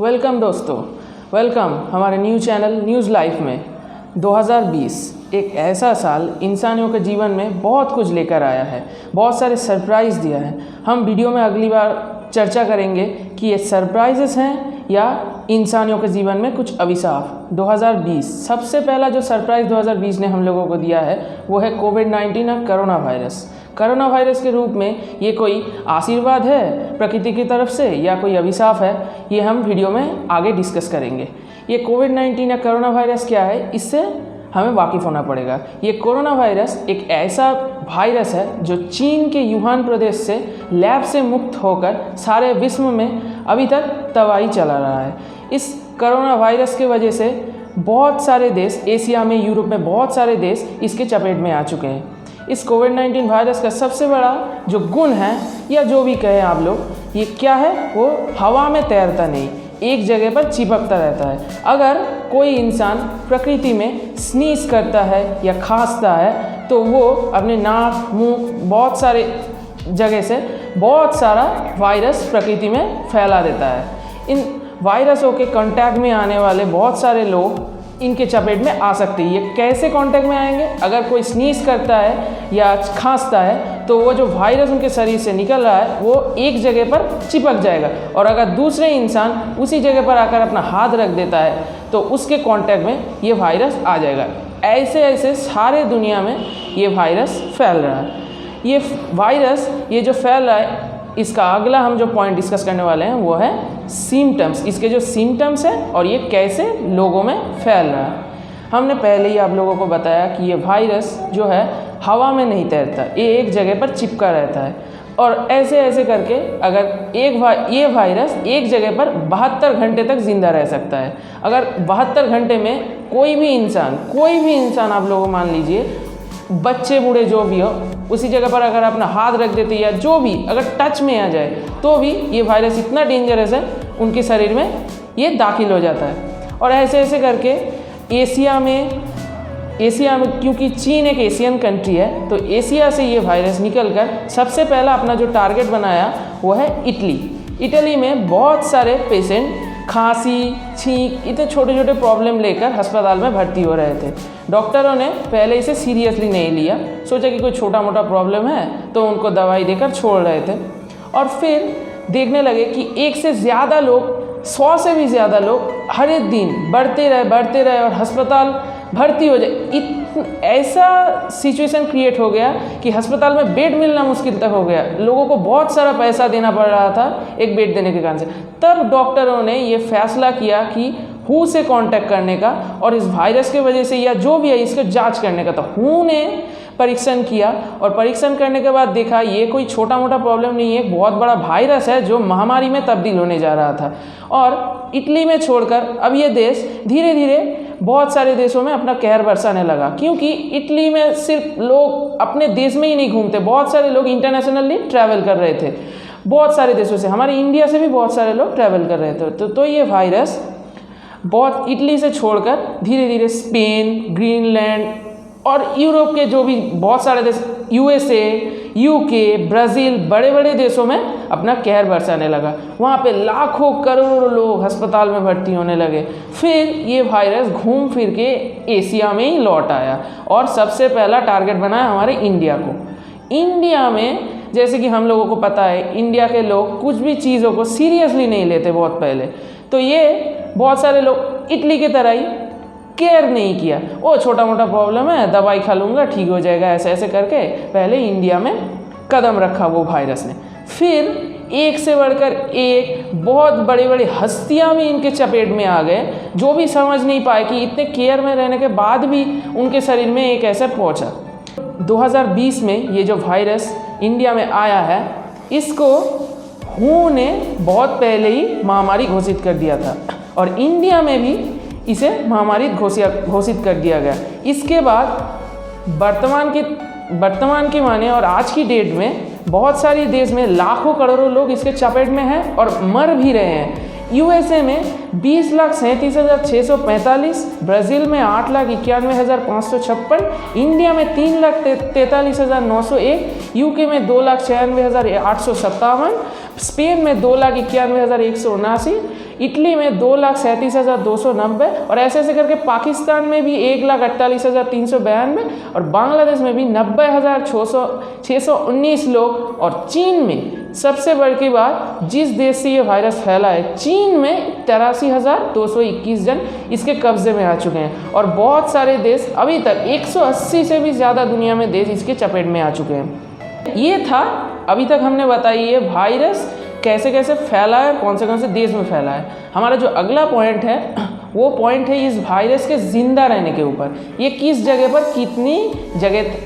Welcome दोस्तों, welcome हमारे new channel news life में। 2020 एक ऐसा साल इंसानियों के जीवन में बहुत कुछ लेकर आया है, बहुत सारे सरप्राइज़ दिया है। हम वीडियो में अगली बार चर्चा करेंगे कि ये सरप्राइजेस हैं या इंसानियों के जीवन में कुछ अभिशाप। 2020 सबसे पहला जो सरप्राइज़ 2020 ने हम लोगों को दिया है वो है कोविड-19 या कोरोना वायरस। कोरोना वायरस के रूप में ये कोई आशीर्वाद है प्रकृति की तरफ से या कोई अभिशाप है, ये हम वीडियो में आगे डिस्कस करेंगे। ये कोविड-19 या कोरोना वायरस क्या है, इससे हमें वाकिफ़ होना पड़ेगा। ये कोरोना वायरस एक ऐसा वायरस है जो चीन के वुहान प्रदेश से लैब से मुक्त होकर सारे विश्व में अभी तक तबाही चला रहा है। इस कोरोना वायरस के वजह से बहुत सारे देश, एशिया में, यूरोप में बहुत सारे देश इसके चपेट में आ चुके हैं। इस कोविड-19 वायरस का सबसे बड़ा जो गुण है या जो भी कहें आप लोग, ये क्या है, वो हवा में तैरता नहीं, एक जगह पर चिपकता रहता है। अगर कोई इंसान प्रकृति में स्नीज करता है या खांसता है तो वो अपने नाक, मुंह, बहुत सारे जगह से बहुत सारा वायरस प्रकृति में फैला देता है। इन वायरसों के कांटेक्ट में आने वाले बहुत सारे लोग इनके चपेट में आ सकते हैं। ये कैसे कांटेक्ट में आएंगे? अगर कोई स्नीज करता है या खांसता है तो वो जो वायरस उनके शरीर से निकल रहा है वो एक जगह पर चिपक जाएगा, और अगर दूसरे इंसान उसी जगह पर आकर अपना हाथ रख देता है तो उसके कांटेक्ट में ये वायरस आ जाएगा। ऐसे ऐसे सारे दुनिया में ये वायरस फैल रहा है। ये वायरस ये जो फैल रहा है, इसका अगला हम जो पॉइंट डिस्कस करने वाले हैं वो है सिम्टम्स। इसके जो सिम्टम्स हैं और ये कैसे लोगों में फैल रहा है। हमने पहले ही आप लोगों को बताया कि ये वायरस जो है हवा में नहीं तैरता, ये एक जगह पर चिपका रहता है, और ऐसे ऐसे करके अगर ये वायरस एक जगह पर 72 घंटे तक ज़िंदा रह सकता है। अगर 72 घंटे में कोई भी इंसान आप लोगों मान लीजिए, बच्चे बूढ़े जो भी हो, उसी जगह पर अगर अपना हाथ रख देते या जो भी अगर टच में आ जाए तो भी ये वायरस इतना डेंजरस है, उनके शरीर में ये दाखिल हो जाता है। और ऐसे ऐसे करके एशिया में क्योंकि चीन एक एशियन कंट्री है, तो एशिया से ये वायरस निकलकर सबसे पहला अपना जो टारगेट बनाया वो है इटली में बहुत सारे पेशेंट खांसी, छींक, इतने छोटे छोटे प्रॉब्लम लेकर अस्पताल में भर्ती हो रहे थे। डॉक्टरों ने पहले इसे सीरियसली नहीं लिया, सोचा कि कोई छोटा मोटा प्रॉब्लम है तो उनको दवाई देकर छोड़ रहे थे। और फिर देखने लगे कि 100 से भी ज़्यादा लोग हर एक दिन बढ़ते रहे और अस्पताल भर्ती हो जाए। ऐसा सिचुएशन क्रिएट हो गया कि अस्पताल में बेड मिलना मुश्किल तक हो गया। लोगों को बहुत सारा पैसा देना पड़ रहा था एक बेड देने के कारण से। तब डॉक्टरों ने ये फैसला किया कि हू से कांटेक्ट करने का और इस वायरस के वजह से या जो भी है इसको जांच करने का। तो हू ने परीक्षण किया और परीक्षण करने के बाद देखा ये कोई छोटा मोटा प्रॉब्लम नहीं है, एक बहुत बड़ा वायरस है जो महामारी में तब्दील होने जा रहा था। और इटली में छोड़कर अब ये देश धीरे धीरे बहुत सारे देशों में अपना कहर बरसाने लगा, क्योंकि इटली में सिर्फ लोग अपने देश में ही नहीं घूमते, बहुत सारे लोग इंटरनेशनली ट्रैवल कर रहे थे, बहुत सारे देशों से, हमारे इंडिया से भी बहुत सारे लोग ट्रैवल कर रहे थे। तो ये वायरस बहुत इटली से छोड़कर धीरे धीरे स्पेन, ग्रीनलैंड और यूरोप के जो भी बहुत सारे देश, USA, UK, ब्राज़ील, बड़े बड़े देशों में अपना कहर बरसाने लगा। वहाँ पे लाखों करोड़ों लोग अस्पताल में भर्ती होने लगे। फिर ये वायरस घूम फिर के एशिया में ही लौट आया और सबसे पहला टारगेट बनाया हमारे इंडिया को। इंडिया में जैसे कि हम लोगों को पता है, इंडिया के लोग कुछ भी चीज़ों को सीरियसली नहीं लेते बहुत पहले, तो ये बहुत सारे लोग इटली की तरह ही केयर नहीं किया। वो छोटा मोटा प्रॉब्लम है, दवाई खा लूँगा ठीक हो जाएगा, ऐसे ऐसे करके पहले इंडिया में कदम रखा वो वायरस ने। फिर एक से बढ़कर एक बहुत बड़ी बड़ी हस्तियाँ भी इनके चपेट में आ गए, जो भी समझ नहीं पाए कि इतने केयर में रहने के बाद भी उनके शरीर में एक ऐसा पहुँचा। 2020 में ये जो वायरस इंडिया में आया है, इसको हू ने बहुत पहले ही महामारी घोषित कर दिया था और इंडिया में भी इसे महामारी घोषित कर दिया गया। इसके बाद वर्तमान की माने और आज की डेट में बहुत सारी देश में लाखों करोड़ों लोग इसके चपेट में हैं और मर भी रहे हैं। USA में 20,37,645, ब्राज़ील में 8,91,556, इंडिया में 3,43,901, UK में 2,96,857, स्पेन में 2,91,179, इटली में 2,37,290 और ऐसे ऐसे करके पाकिस्तान में भी 1,48,392 और बांग्लादेश में भी 90,619 लोग। और चीन में सबसे बड़ी बात, जिस देश से ये वायरस फैला है, चीन में 83,221 जन इसके कब्जे में आ चुके हैं। और बहुत सारे देश, अभी तक 180 से भी ज़्यादा दुनिया में देश इसके चपेट में आ चुके हैं। ये था अभी तक हमने बताई है वायरस कैसे कैसे फैला है, कौन से देश में फैला है। हमारा जो अगला पॉइंट है वो पॉइंट है इस वायरस के ज़िंदा रहने के ऊपर। ये किस जगह पर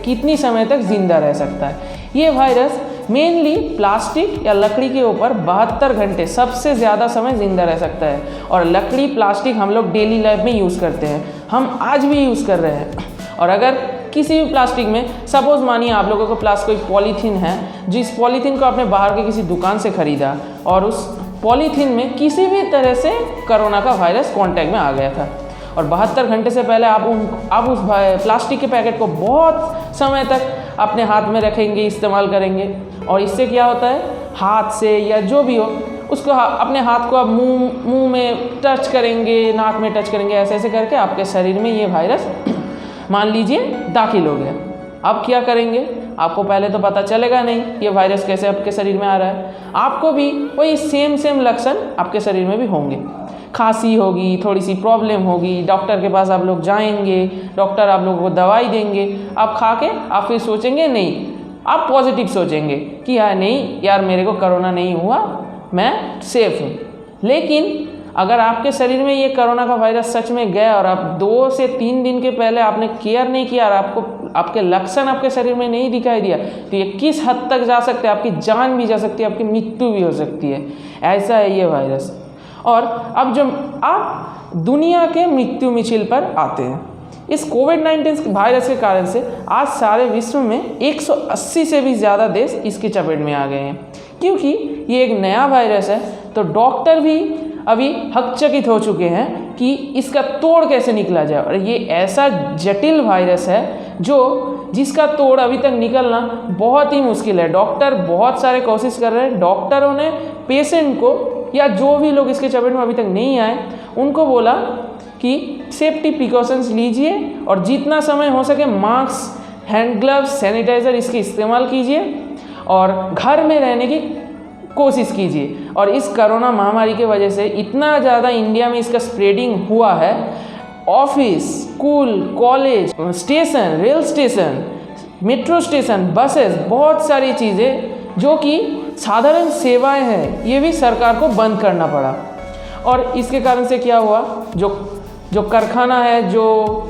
कितनी समय तक ज़िंदा रह सकता है। ये वायरस मेनली प्लास्टिक या लकड़ी के ऊपर 72 घंटे सबसे ज़्यादा समय ज़िंदा रह सकता है। और लकड़ी, प्लास्टिक हम लोग डेली लाइफ में यूज़ करते हैं, हम आज भी यूज़ कर रहे हैं। और अगर किसी भी प्लास्टिक में, सपोज़ मानिए आप लोगों को कोई पॉलीथीन है, जिस पॉलीथीन को आपने बाहर के किसी दुकान से ख़रीदा और उस पॉलीथीन में किसी भी तरह से कोरोना का वायरस कांटेक्ट में आ गया था और 72 घंटे से पहले आप उस प्लास्टिक के पैकेट को बहुत समय तक अपने हाथ में रखेंगे, इस्तेमाल करेंगे। और इससे क्या होता है, हाथ से या जो भी हो उसको अपने हाथ को आप मुंह में टच करेंगे, नाक में टच करेंगे, ऐसे ऐसे करके आपके शरीर में ये वायरस मान लीजिए दाखिल हो गया। अब क्या करेंगे, आपको पहले तो पता चलेगा नहीं ये वायरस कैसे आपके शरीर में आ रहा है। आपको भी वही सेम लक्षण आपके शरीर में भी होंगे, खांसी होगी, थोड़ी सी प्रॉब्लम होगी, डॉक्टर के पास आप लोग जाएंगे, डॉक्टर आप लोगों को दवाई देंगे, आप खा के आप फिर सोचेंगे नहीं, आप पॉजिटिव सोचेंगे कि यार नहीं यार मेरे को कोरोना नहीं हुआ, मैं सेफ हूँ। लेकिन अगर आपके शरीर में ये कोरोना का वायरस सच में गया और आप 2 से 3 दिन के पहले आपने केयर नहीं किया और आपके लक्षण आपके शरीर में नहीं दिखाई दिया, तो ये किस हद तक जा सकते हैं, आपकी जान भी जा सकती है, आपकी मृत्यु भी हो सकती है। ऐसा है ये वायरस। और अब जो आप दुनिया के मृत्यु मिছিল पर आते हैं, इस कोविड-19 वायरस के कारण से आज सारे विश्व में 180 से भी ज़्यादा देश इसकी चपेट में आ गए हैं। क्योंकि ये एक नया वायरस है तो डॉक्टर भी अभी हकचकित हो चुके हैं कि इसका तोड़ कैसे निकला जाए। और ये ऐसा जटिल वायरस है जिसका तोड़ अभी तक निकलना बहुत ही मुश्किल है। डॉक्टर बहुत सारे कोशिश कर रहे हैं। डॉक्टरों ने पेशेंट को या जो भी लोग इसके चपेट में अभी तक नहीं आए उनको बोला कि सेफ्टी प्रिकॉशंस लीजिए और जितना समय हो सके मास्क, हैंड ग्लव्स, सैनिटाइज़र इसके इस्तेमाल कीजिए और घर में रहने की कोशिश कीजिए। और इस कोरोना महामारी के वजह से इतना ज़्यादा इंडिया में इसका स्प्रेडिंग हुआ है, office, school, college, station, rail station, metro station, buses, बहुत सारी चीज़ें जो कि साधारण सेवाएं हैं ये भी सरकार को बंद करना पड़ा। और इसके कारण से क्या हुआ, जो कारखाना है, जो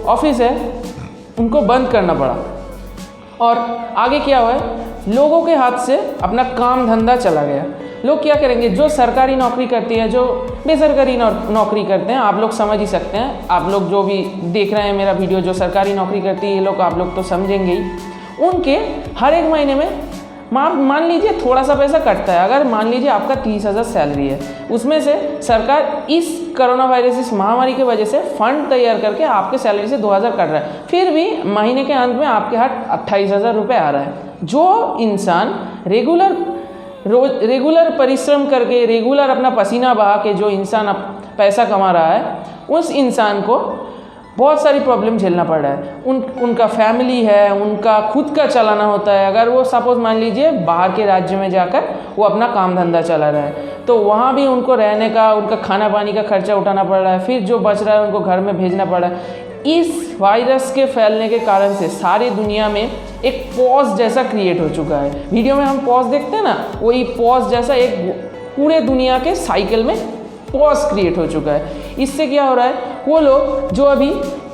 ऑफिस है, उनको बंद करना पड़ा। और आगे क्या हुआ है, लोगों के हाथ से अपना काम धंधा चला गया। लोग क्या करेंगे, जो सरकारी नौकरी करती हैं, जो बेसरकारी नौकरी करते हैं, आप लोग समझ ही सकते हैं। आप लोग जो भी देख रहे हैं मेरा वीडियो, जो सरकारी नौकरी करती है ये लोग, आप लोग तो समझेंगे ही। उनके हर एक महीने में मान लीजिए थोड़ा सा पैसा कटता है। अगर मान लीजिए आपका 30,000 सैलरी है, उसमें से सरकार इस कोरोना वायरस, इस महामारी की वजह से फंड तैयार करके आपके सैलरी से 2,000 कट रहा है, फिर भी महीने के अंत में आपके हाथ 28,000 रुपये आ रहा है। जो इंसान रेगुलर परिश्रम करके, रेगुलर अपना पसीना बहा के जो इंसान पैसा कमा रहा है, उस इंसान को बहुत सारी प्रॉब्लम झेलना पड़ रहा है। उनका फैमिली है, उनका खुद का चलाना होता है। अगर वो सपोज मान लीजिए बाहर के राज्य में जाकर वो अपना काम धंधा चला रहा है, तो वहाँ भी उनको रहने का, उनका खाना पानी का खर्चा उठाना पड़ रहा है, फिर जो बच रहा है उनको घर में भेजना पड़ रहा है। इस वायरस के फैलने के कारण से सारी दुनिया में एक पॉज जैसा क्रिएट हो चुका है। वीडियो में हम पॉज देखते हैं ना, वही पॉज जैसा एक पूरे दुनिया के साइकिल में पॉज क्रिएट हो चुका है। इससे क्या हो रहा है, वो लोग जो अभी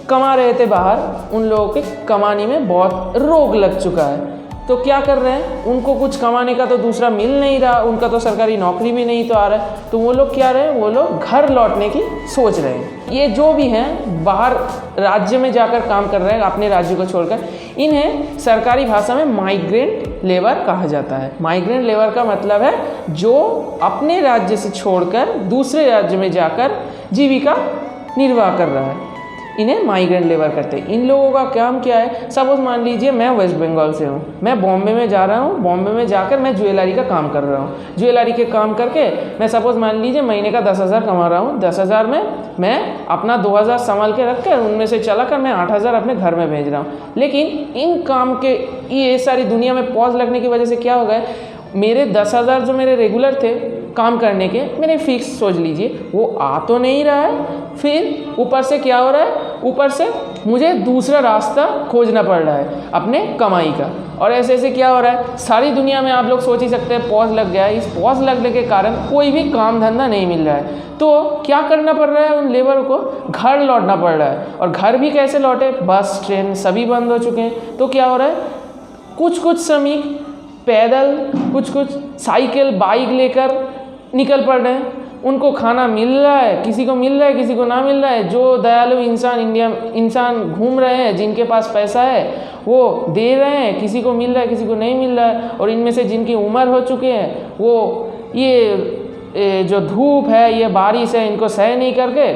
कमा रहे थे बाहर, उन लोगों के कमाने में बहुत रोक लग चुका है। तो क्या कर रहे हैं, उनको कुछ कमाने का तो दूसरा मिल नहीं रहा, उनका तो सरकारी नौकरी भी नहीं तो आ रहा है, तो वो लोग क्या रहे हैं, वो लोग घर लौटने की सोच रहे हैं। ये जो भी हैं बाहर राज्य में जाकर काम कर रहे हैं अपने राज्य को छोड़कर, इन्हें सरकारी भाषा में माइग्रेंट लेबर कहा जाता है। माइग्रेंट लेबर का मतलब है जो अपने राज्य से छोड़कर दूसरे राज्य में जाकर जीविका निर्वाह कर रहा है। इन्हें माइग्रेंट लेबर करते हैं। इन लोगों का काम क्या है, सपोज मान लीजिए मैं वेस्ट बंगाल से हूँ, मैं बॉम्बे में जा रहा हूँ, बॉम्बे में जाकर मैं ज्वेलरी का काम कर रहा हूँ, ज्वेलरी के काम करके मैं सपोज मान लीजिए महीने का 10,000 कमा रहा हूँ। 10,000 में मैं अपना 2,000 संभाल के रख कर उनमें से चला कर मैं 8,000 अपने घर में भेज रहा हूँ। लेकिन इन काम के ये सारी दुनिया में पॉज लगने की वजह से क्या हो गया, मेरे 10,000 जो मेरे रेगुलर थे काम करने के, मेरे फिक्स सोच लीजिए, वो आ तो नहीं रहा है, फिर ऊपर से क्या हो रहा है, ऊपर से मुझे दूसरा रास्ता खोजना पड़ रहा है अपने कमाई का। और ऐसे ऐसे क्या हो रहा है, सारी दुनिया में आप लोग सोच ही सकते हैं पॉज लग गया है। इस पॉज लगने के कारण कोई भी काम धंधा नहीं मिल रहा है, तो क्या करना पड़ रहा है, उन लेबर को घर लौटना पड़ रहा है। और घर भी कैसे लौटे, बस ट्रेन सभी बंद हो चुके हैं। तो क्या हो रहा है, कुछ कुछ श्रमिक पैदल, कुछ कुछ साइकिल बाइक लेकर निकल पड़ रहे हैं। उनको खाना मिल रहा है, किसी को मिल रहा है, किसी को ना मिल रहा है। जो दयालु इंसान घूम रहे हैं, जिनके पास पैसा है वो दे रहे हैं, किसी को मिल रहा है, किसी को नहीं मिल रहा है। और इनमें से जिनकी उम्र हो चुके हैं वो ये जो धूप है, ये बारिश है, इनको सह नहीं करके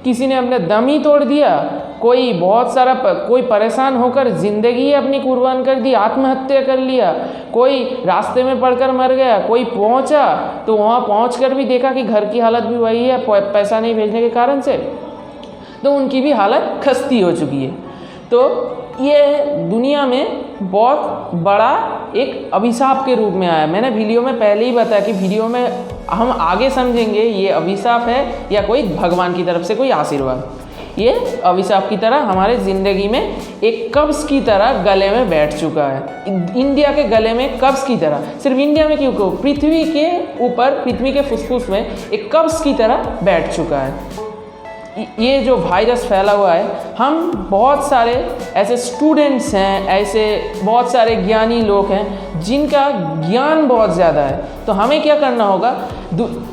किसी ने अपने दम ही तोड़ दिया। कोई बहुत सारा कोई परेशान होकर ज़िंदगी अपनी कुर्बान कर दी, आत्महत्या कर लिया। कोई रास्ते में पड़कर मर गया। कोई पहुंचा तो वहाँ पहुंचकर भी देखा कि घर की हालत भी वही है, पैसा नहीं भेजने के कारण से, तो उनकी भी हालत खस्ती हो चुकी है। तो ये दुनिया में बहुत बड़ा एक अभिशाप के रूप में आया। मैंने वीडियो में पहले ही बताया कि वीडियो में हम आगे समझेंगे ये अभिशाप है या कोई भगवान की तरफ से कोई आशीर्वाद। ये अभिशाप की तरह हमारे ज़िंदगी में एक कब्ज़ की तरह गले में बैठ चुका है। इंडिया के गले में कब्ज़ की तरह, सिर्फ इंडिया में क्यों, पृथ्वी के ऊपर, पृथ्वी के फुसफुस में एक कब्ज़ की तरह बैठ चुका है। ये जो वायरस फैला हुआ है, हम बहुत सारे ऐसे स्टूडेंट्स हैं, ऐसे बहुत सारे ज्ञानी लोग हैं जिनका ज्ञान बहुत ज़्यादा है। तो हमें क्या करना होगा,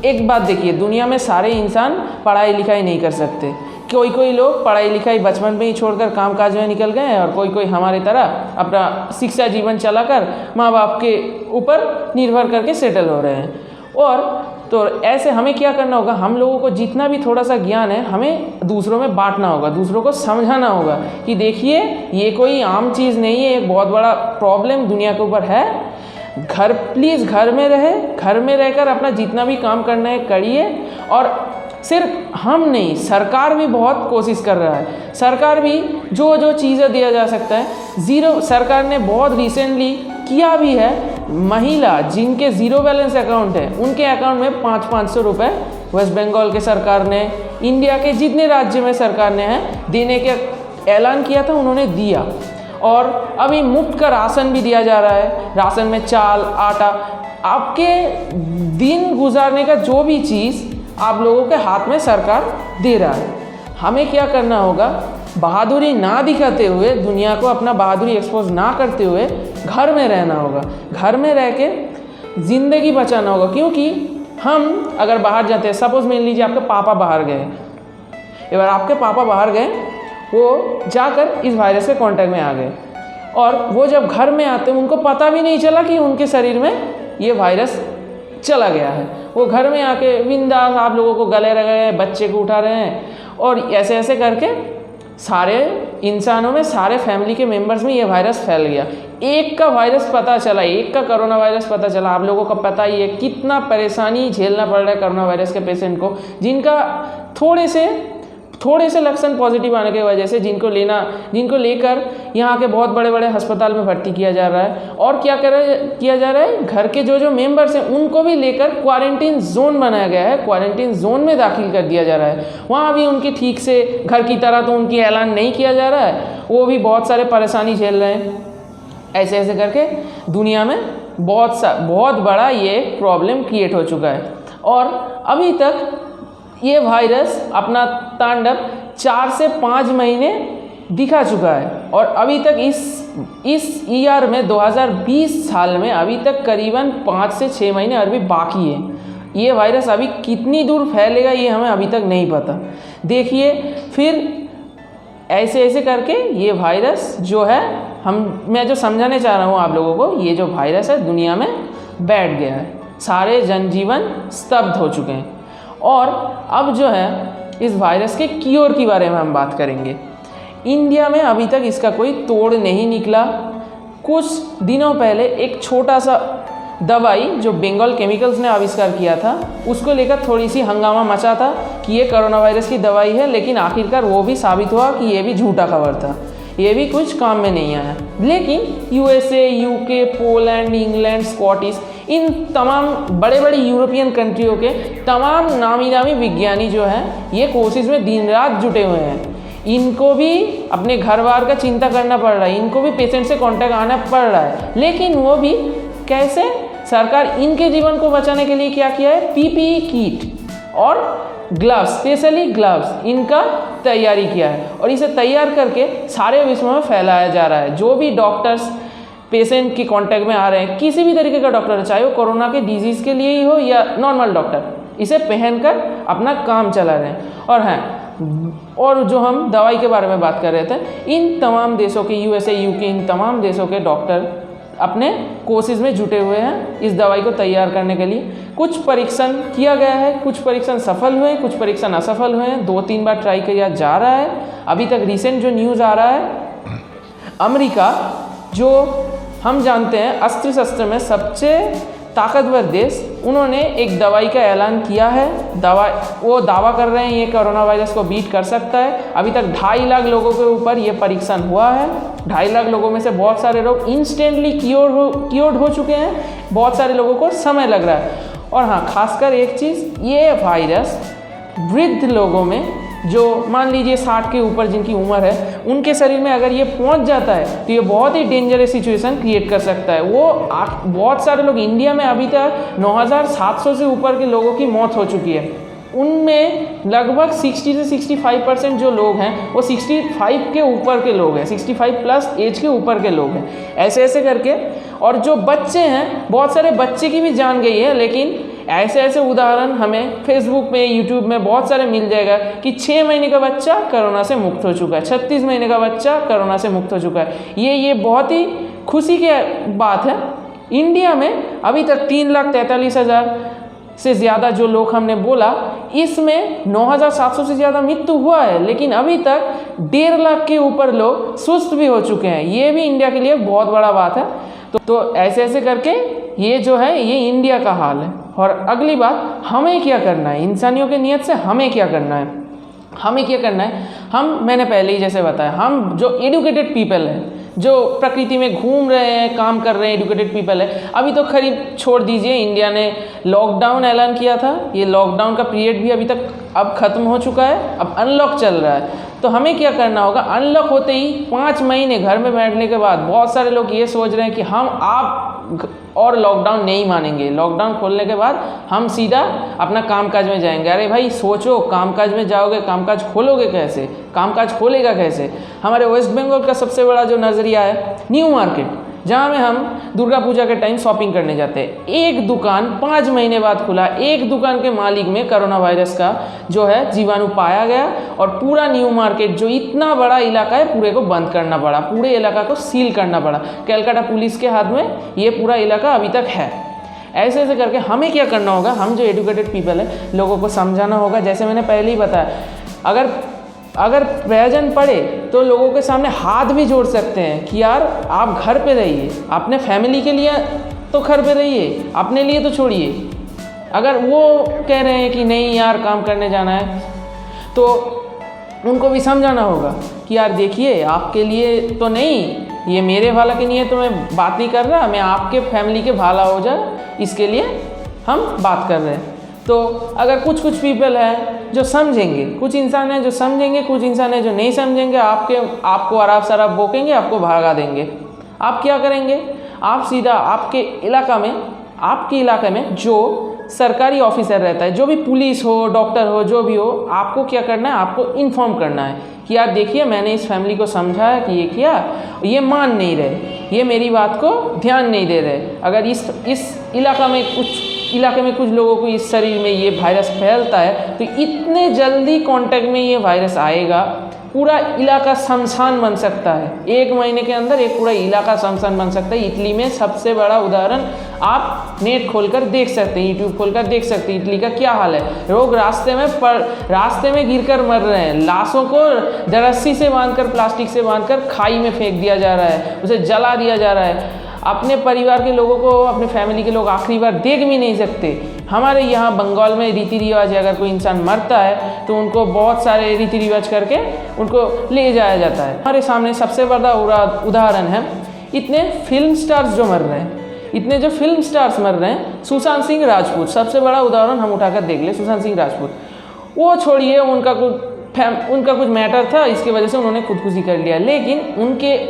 एक बात देखिए, दुनिया में सारे इंसान पढ़ाई लिखाई नहीं कर सकते। कोई लोग पढ़ाई लिखाई बचपन में ही छोड़कर कामकाज में निकल गए हैं, और कोई हमारी तरह अपना शिक्षा जीवन चलाकर माँ बाप के ऊपर निर्भर करके सेटल हो रहे हैं। और तो ऐसे हमें क्या करना होगा, हम लोगों को जितना भी थोड़ा सा ज्ञान है हमें दूसरों में बांटना होगा, दूसरों को समझाना होगा कि देखिए ये कोई आम चीज़ नहीं है, एक बहुत बड़ा प्रॉब्लम दुनिया के ऊपर है। प्लीज़ घर में रहे, घर में रहकर अपना जितना भी काम करना है करिए। और सिर्फ हम नहीं, सरकार भी बहुत कोशिश कर रहा है। सरकार भी जो चीज़ें दिया जा सकता है, सरकार ने बहुत रिसेंटली किया भी है। महिला जिनके ज़ीरो बैलेंस अकाउंट है उनके अकाउंट में 500 रुपये वेस्ट बंगाल के सरकार ने, इंडिया के जितने राज्य में सरकार ने है देने के ऐलान किया था, उन्होंने दिया। और अभी मुफ्त का राशन भी दिया जा रहा है। राशन में चाल, आटा, आपके दिन गुजारने का जो भी चीज़ आप लोगों के हाथ में सरकार दे रहा है। हमें क्या करना होगा, बहादुरी ना दिखाते हुए, दुनिया को अपना बहादुरी एक्सपोज ना करते हुए घर में रहना होगा। घर में रह के ज़िंदगी बचाना होगा। क्योंकि हम अगर बाहर जाते हैं, सपोज मान लीजिए आपके पापा बाहर गए, एक बार आपके पापा बाहर गए, वो जाकर इस वायरस के कांटेक्ट में आ गए, और वो जब घर में आते हैं उनको पता भी नहीं चला कि उनके शरीर में ये वायरस चला गया है। वो घर में आके बिंदास आप लोगों को गले रह गए, बच्चे को उठा रहे हैं, और ऐसे ऐसे करके सारे इंसानों में, सारे फैमिली के मेंबर्स में ये वायरस फैल गया। एक का वायरस पता चला, एक का कोरोना वायरस पता चला। आप लोगों को पता ही है कितना परेशानी झेलना पड़ रहा है कोरोना वायरस के पेशेंट को, जिनका थोड़े से लक्षण पॉजिटिव आने की वजह से जिनको लेकर यहाँ के बहुत बड़े बड़े अस्पताल में भर्ती किया जा रहा है। और क्या किया जा रहा है, घर के जो मेंबर्स हैं उनको भी लेकर क्वारंटीन जोन बनाया गया है, क्वारंटीन जोन में दाखिल कर दिया जा रहा है। वहाँ भी उनकी ठीक से घर की तरह तो उनकी ऐलान नहीं किया जा रहा है, वो भी बहुत सारे परेशानी झेल रहे हैं। ऐसे ऐसे करके दुनिया में बहुत बड़ा ये प्रॉब्लम क्रिएट हो चुका है। और अभी तक ये वायरस अपना तांडव 4 से 5 महीने दिखा चुका है। और अभी तक इस ईयर में 2020 साल में अभी तक करीबन 5 से 6 महीने और भी बाकी है। ये वायरस अभी कितनी दूर फैलेगा ये हमें अभी तक नहीं पता। देखिए फिर ऐसे करके ये वायरस जो है, मैं जो समझाने चाह रहा हूँ आप लोगों को, ये जो वायरस है दुनिया में बैठ गया है, सारे जनजीवन स्तब्ध हो चुके हैं। और अब जो है इस वायरस के क्योर के बारे में हम बात करेंगे। इंडिया में अभी तक इसका कोई तोड़ नहीं निकला। कुछ दिनों पहले एक छोटा सा दवाई जो बंगाल केमिकल्स ने आविष्कार किया था, उसको लेकर थोड़ी सी हंगामा मचा था कि ये कोरोना वायरस की दवाई है, लेकिन आखिरकार वो भी साबित हुआ कि ये भी झूठा खबर था, ये भी कुछ काम में नहीं आया। लेकिन USA, UK, Poland, England, Scottish, इन तमाम बड़े बड़े यूरोपियन कंट्रियों के तमाम नामी नामी विज्ञानी जो हैं ये कोशिश में दिन रात जुटे हुए हैं। इनको भी अपने घर बार का चिंता करना पड़ रहा है, इनको भी पेशेंट से कांटेक्ट आना पड़ रहा है, लेकिन वो भी कैसे? सरकार इनके जीवन को बचाने के लिए क्या किया है? पीपीई किट और ग्लव्स, स्पेशली ग्लव्स, इनका तैयारी किया है और इसे तैयार करके सारे विश्व में फैलाया जा रहा है। जो भी डॉक्टर्स पेशेंट के कांटेक्ट में आ रहे हैं, किसी भी तरीके का डॉक्टर, चाहे वो कोरोना के डिजीज़ के लिए ही हो या नॉर्मल डॉक्टर, इसे पहनकर अपना काम चला रहे हैं। और हैं, और जो हम दवाई के बारे में बात कर रहे थे, इन तमाम देशों के, यूएसए, यूके, इन तमाम देशों के डॉक्टर अपने कोशिश में जुटे हुए हैं इस दवाई को तैयार करने के लिए। कुछ परीक्षण किया गया है, कुछ परीक्षण सफल हुए, कुछ परीक्षण असफल हुए हैं, 2-3 बार ट्राई किया जा रहा है। अभी तक रिसेंट जो न्यूज़ आ रहा है, अमेरिका जो हम जानते हैं अस्त्र शस्त्र में सबसे ताकतवर देश, उन्होंने एक दवाई का ऐलान किया है। वो दावा कर रहे हैं ये कोरोना वायरस को बीट कर सकता है। अभी तक 2.5 लाख लोगों के ऊपर ये परीक्षण हुआ है। 2.5 लाख लोगों में से बहुत सारे लोग इंस्टेंटली क्योर्ड हो चुके हैं, बहुत सारे लोगों को समय लग रहा है। और हाँ, खासकर एक चीज़, ये वायरस वृद्ध लोगों में, जो मान लीजिए 60 के ऊपर जिनकी उम्र है, उनके शरीर में अगर ये पहुंच जाता है तो ये बहुत ही डेंजरस सिचुएशन क्रिएट कर सकता है। बहुत सारे लोग, इंडिया में अभी तक 9,700 से ऊपर के लोगों की मौत हो चुकी है। उनमें लगभग 60 से 65% जो लोग हैं वो 65 के ऊपर के लोग हैं, 65 प्लस एज के ऊपर के लोग हैं। ऐसे ऐसे करके, और जो बच्चे हैं, बहुत सारे बच्चे की भी जान गई है। लेकिन ऐसे ऐसे उदाहरण हमें फेसबुक में, यूट्यूब में बहुत सारे मिल जाएगा कि 6 महीने का बच्चा कोरोना से मुक्त हो चुका है, 36 महीने का बच्चा कोरोना से मुक्त हो चुका है। ये बहुत ही खुशी की बात है। इंडिया में अभी तक 3,43,000 से ज़्यादा जो लोग हमने बोला, इसमें 9,700 से ज़्यादा मृत्यु हुआ है, लेकिन अभी तक 1.5 लाख के ऊपर लोग सुस्त भी हो चुके हैं। ये भी इंडिया के लिए बहुत बड़ा बात है। तो ऐसे ऐसे करके ये जो है, ये इंडिया का हाल है। और अगली बात, हमें क्या करना है? इंसानियों के नियत से हमें क्या करना है? हमें क्या करना है? मैंने पहले ही जैसे बताया, हम जो एडुकेटेड पीपल हैं, जो प्रकृति में घूम रहे हैं, काम कर रहे हैं, एडुकेटेड पीपल है। अभी तो खरीब छोड़ दीजिए, इंडिया ने लॉकडाउन ऐलान किया था, ये लॉकडाउन का पीरियड भी अभी तक अब ख़त्म हो चुका है, अब अनलॉक चल रहा है। तो हमें क्या करना होगा? अनलॉक होते ही 5 महीने घर में बैठने के बाद बहुत सारे लोग ये सोच रहे हैं कि आप और लॉकडाउन नहीं मानेंगे, लॉकडाउन खोलने के बाद हम सीधा अपना कामकाज में जाएंगे। अरे भाई सोचो, कामकाज में जाओगे, कामकाज खोलोगे कैसे? कामकाज खोलेगा कैसे? हमारे वेस्ट बंगाल का सबसे बड़ा जो नज़रिया है, न्यू मार्केट, जहाँ में हम दुर्गा पूजा के टाइम शॉपिंग करने जाते हैं। एक दुकान 5 महीने बाद खुला, एक दुकान के मालिक में कोरोना वायरस का जो है जीवाणु पाया गया और पूरा न्यू मार्केट जो इतना बड़ा इलाका है, पूरे को बंद करना पड़ा, पूरे इलाका को सील करना पड़ा। कलकत्ता पुलिस के हाथ में ये पूरा इलाका अभी तक है। ऐसे ऐसे करके हमें क्या करना होगा? हम जो एडुकेटेड पीपल है, लोगों को समझाना होगा। जैसे मैंने पहले ही बताया, अगर प्रयोजन पड़े तो लोगों के सामने हाथ भी जोड़ सकते हैं कि यार आप घर पे रहिए, अपने फैमिली के लिए तो घर पे रहिए, अपने लिए तो छोड़िए। अगर वो कह रहे हैं कि नहीं यार काम करने जाना है, तो उनको भी समझाना होगा कि यार देखिए, आपके लिए तो नहीं, ये मेरे भला के लिए तो मैं बात नहीं कर रहा, मैं आपके फैमिली के भला हो जाए इसके लिए हम बात कर रहे हैं। तो अगर कुछ पीपल हैं जो समझेंगे, कुछ इंसान हैं जो समझेंगे, कुछ इंसान हैं जो नहीं समझेंगे, आपको अराब शराब बोकेंगे, आपको भगा देंगे। आप क्या करेंगे? आप सीधा आपके इलाके में जो सरकारी ऑफिसर रहता है, जो भी पुलिस हो, डॉक्टर हो, जो भी हो, आपको क्या करना है? आपको इन्फॉर्म करना है कि यार देखिए, मैंने इस फैमिली को समझाया कि ये किया, ये मान नहीं रहे, ये मेरी बात को ध्यान नहीं दे रहे। अगर इस इलाका में कुछ इलाके में कुछ लोगों को इस शरीर में ये वायरस फैलता है तो इतने जल्दी कांटेक्ट में ये वायरस आएगा, पूरा इलाका शमशान बन सकता है। 1 महीने के अंदर एक पूरा इलाका शमशान बन सकता है। इटली में सबसे बड़ा उदाहरण आप नेट खोलकर देख सकते हैं, यूट्यूब खोलकर देख सकते हैं इटली का क्या हाल है। लोग रास्ते में गिरकर मर रहे हैं, लाशों को रस्सी से बांधकर, प्लास्टिक से बांधकर खाई में फेंक दिया जा रहा है, उसे जला दिया जा रहा है। अपने परिवार के लोगों को, अपने फैमिली के लोग आखिरी बार देख भी नहीं सकते। हमारे यहाँ बंगाल में रीति रिवाज है, अगर कोई इंसान मरता है तो उनको बहुत सारे रीति रिवाज करके उनको ले जाया जाता है। हमारे सामने सबसे बड़ा उदाहरण है इतने फिल्म स्टार्स जो मर रहे हैं, इतने जो फिल्म स्टार्स मर रहे हैं। सुशांत सिंह राजपूत सबसे बड़ा उदाहरण हम उठाकर देख ले। सुशांत सिंह राजपूत, वो छोड़िए, उनका कुछ मैटर था, इसकी वजह से उन्होंने खुदकुशी कर लिया, लेकिन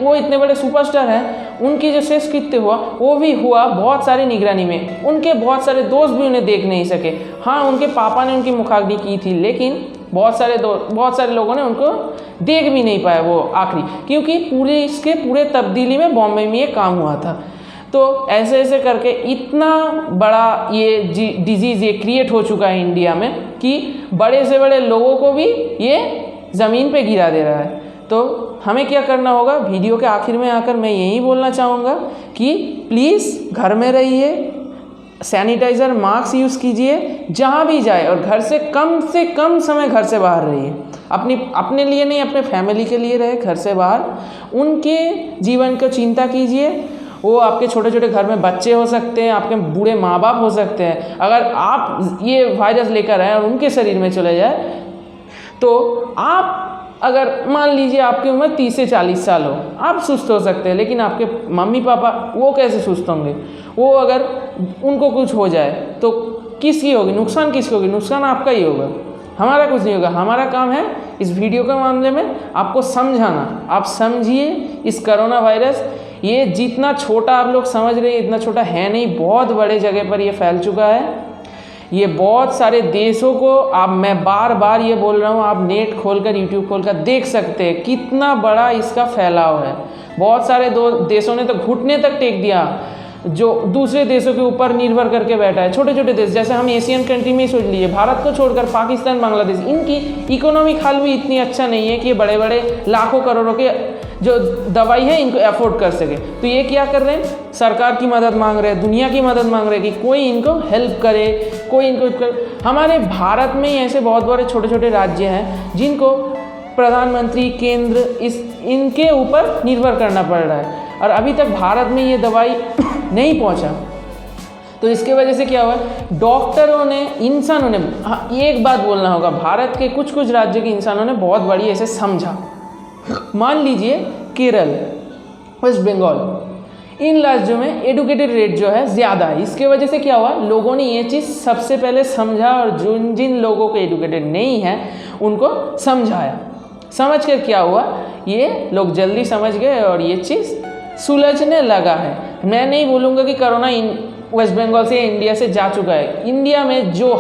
वो इतने बड़े सुपरस्टार हैं, उनकी जो शेषकृत्य हुआ वो भी हुआ बहुत सारी निगरानी में। उनके बहुत सारे दोस्त भी उन्हें देख नहीं सके। हाँ, उनके पापा ने उनकी मुखाग्नि की थी, लेकिन बहुत सारे लोगों ने उनको देख भी नहीं पाया वो आखिरी, क्योंकि पूरे तब्दीली में बॉम्बे में ये काम हुआ था। तो ऐसे ऐसे करके इतना बड़ा ये डिजीज़ ये क्रिएट हो चुका है इंडिया में कि बड़े से बड़े लोगों को भी ये ज़मीन पे गिरा दे रहा है। तो हमें क्या करना होगा? वीडियो के आखिर में आकर मैं यही बोलना चाहूँगा कि प्लीज़ घर में रहिए, सैनिटाइज़र, मास्क यूज़ कीजिए जहाँ भी जाए, और घर से कम समय घर से बाहर रहिए। अपने लिए नहीं, अपने फैमिली के लिए रहे घर से बाहर। उनके जीवन को चिंता कीजिए। वो आपके छोटे छोटे घर में बच्चे हो सकते हैं, आपके बूढ़े माँ बाप हो सकते हैं। अगर आप ये वायरस लेकर आए और उनके शरीर में चले जाए तो आप, अगर मान लीजिए आपकी उम्र 30 से 40 साल हो, आप सुस्त हो सकते हैं, लेकिन आपके मम्मी पापा वो कैसे सुस्त होंगे? वो अगर उनको कुछ हो जाए तो किसकी होगी? नुकसान किसकी होगी? नुकसान आपका ही होगा, हमारा कुछ नहीं होगा। हमारा काम है इस वीडियो के मामले में आपको समझाना। आप समझिए इस कोरोना वायरस, ये जितना छोटा आप लोग समझ रहे हैं इतना छोटा है नहीं, बहुत बड़े जगह पर ये फैल चुका है। ये बहुत सारे देशों को मैं बार बार ये बोल रहा हूँ, आप नेट खोलकर, यूट्यूब खोलकर देख सकते हैं कितना बड़ा इसका फैलाव है। बहुत सारे देशों ने तो घुटने तक टेक दिया, जो दूसरे देशों के ऊपर निर्भर करके बैठा है। छोटे छोटे देश, जैसे हम एशियन कंट्री में ही सोच लीजिए, भारत को छोड़कर पाकिस्तान, बांग्लादेश, इनकी इकोनॉमिक हाल भी इतनी अच्छा नहीं है कि बड़े बड़े लाखों करोड़ों के जो दवाई है इनको अफोर्ड कर सके। तो ये क्या कर रहे हैं? सरकार की मदद मांग रहे हैं, दुनिया की मदद मांग रहे हैं कि कोई इनको हेल्प करे, कोई इनको हमारे भारत में ही ऐसे बहुत बड़े छोटे छोटे राज्य हैं जिनको प्रधानमंत्री, केंद्र इनके ऊपर निर्भर करना पड़ रहा है, और अभी तक भारत में ये दवाई नहीं पहुंचा। तो इसके वजह से क्या हुआ? डॉक्टरों ने, इंसानों ने, हाँ एक बात बोलना होगा, भारत के कुछ राज्यों के इंसानों ने बहुत बड़ी ऐसे समझा। मान लीजिए केरल, वेस्ट बंगाल, इन राज्यों में एडुकेटेड रेट जो है ज़्यादा है। इसके वजह से क्या हुआ? लोगों ने ये चीज़ सबसे पहले समझा, और जिन लोगों को एडुकेटेड नहीं है उनको समझाया। समझ कर क्या हुआ? ये लोग जल्दी समझ गए और ये चीज़ सुलझने लगा है। मैं नहीं बोलूँगा कि कोरोना वेस्ट बंगाल से, इंडिया से जा चुका है। इंडिया में जो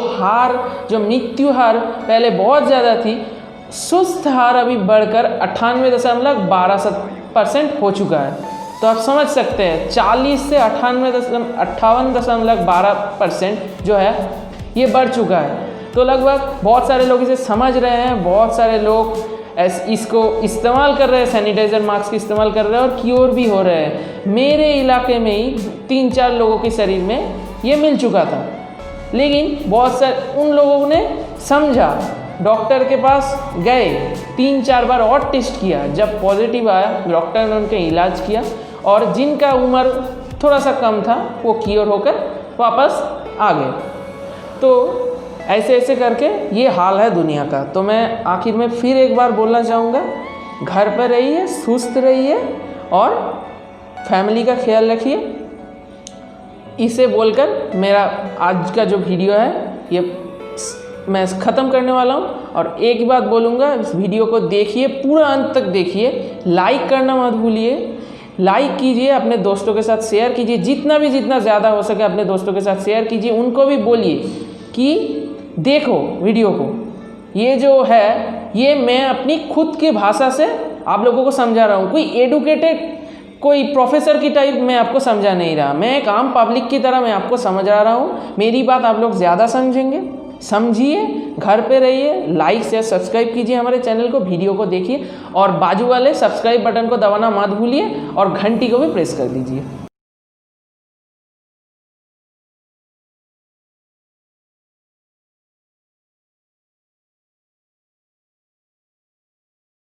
मृत्यु हार पहले बहुत ज़्यादा थी, सुस्त हार अभी बढ़कर 98.12% हो चुका है। तो आप समझ सकते हैं 40 से 58.12% जो है ये बढ़ चुका है। तो लगभग बहुत सारे लोग इसे समझ रहे हैं, बहुत सारे लोग इसको इस्तेमाल कर रहे हैं, सैनिटाइज़र, मास्क इस्तेमाल कर रहे हैं और क्योर भी हो रहे हैं। मेरे इलाके में ही 3-4 लोगों के शरीर में ये मिल चुका था, लेकिन बहुत सारे उन लोगों ने समझा, डॉक्टर के पास गए, 3-4 बार और टेस्ट किया। जब पॉजिटिव आया, डॉक्टर ने उनका इलाज किया, और जिनका उम्र थोड़ा सा कम था वो क्योर होकर वापस आ गए। तो ऐसे ऐसे करके ये हाल है दुनिया का। तो मैं आखिर में फिर एक बार बोलना चाहूँगा, घर पर रहिए, सुस्त रहिए और फैमिली का ख्याल रखिए। इसे बोलकर मेरा आज का जो वीडियो है ये मैं ख़त्म करने वाला हूँ। और एक ही बात बोलूँगा, इस वीडियो को देखिए, पूरा अंत तक देखिए, लाइक करना मत भूलिए। लाइक कीजिए, अपने दोस्तों के साथ शेयर कीजिए, जितना ज़्यादा हो सके अपने दोस्तों के साथ शेयर कीजिए। उनको भी बोलिए कि देखो वीडियो को, ये जो है ये मैं अपनी खुद की भाषा से आप लोगों को समझा रहा हूँ। कोई प्रोफेसर की टाइप मैं आपको समझा नहीं रहा, मैं एक आम पब्लिक की तरह मैं आपको समझा रहा हूँ। मेरी बात आप लोग ज़्यादा समझेंगे, समझिए, घर पे रहिए, लाइक शेयर सब्सक्राइब कीजिए हमारे चैनल को, वीडियो को देखिए और बाजू वाले सब्सक्राइब बटन को दबाना मत भूलिए और घंटी को भी प्रेस कर दीजिए।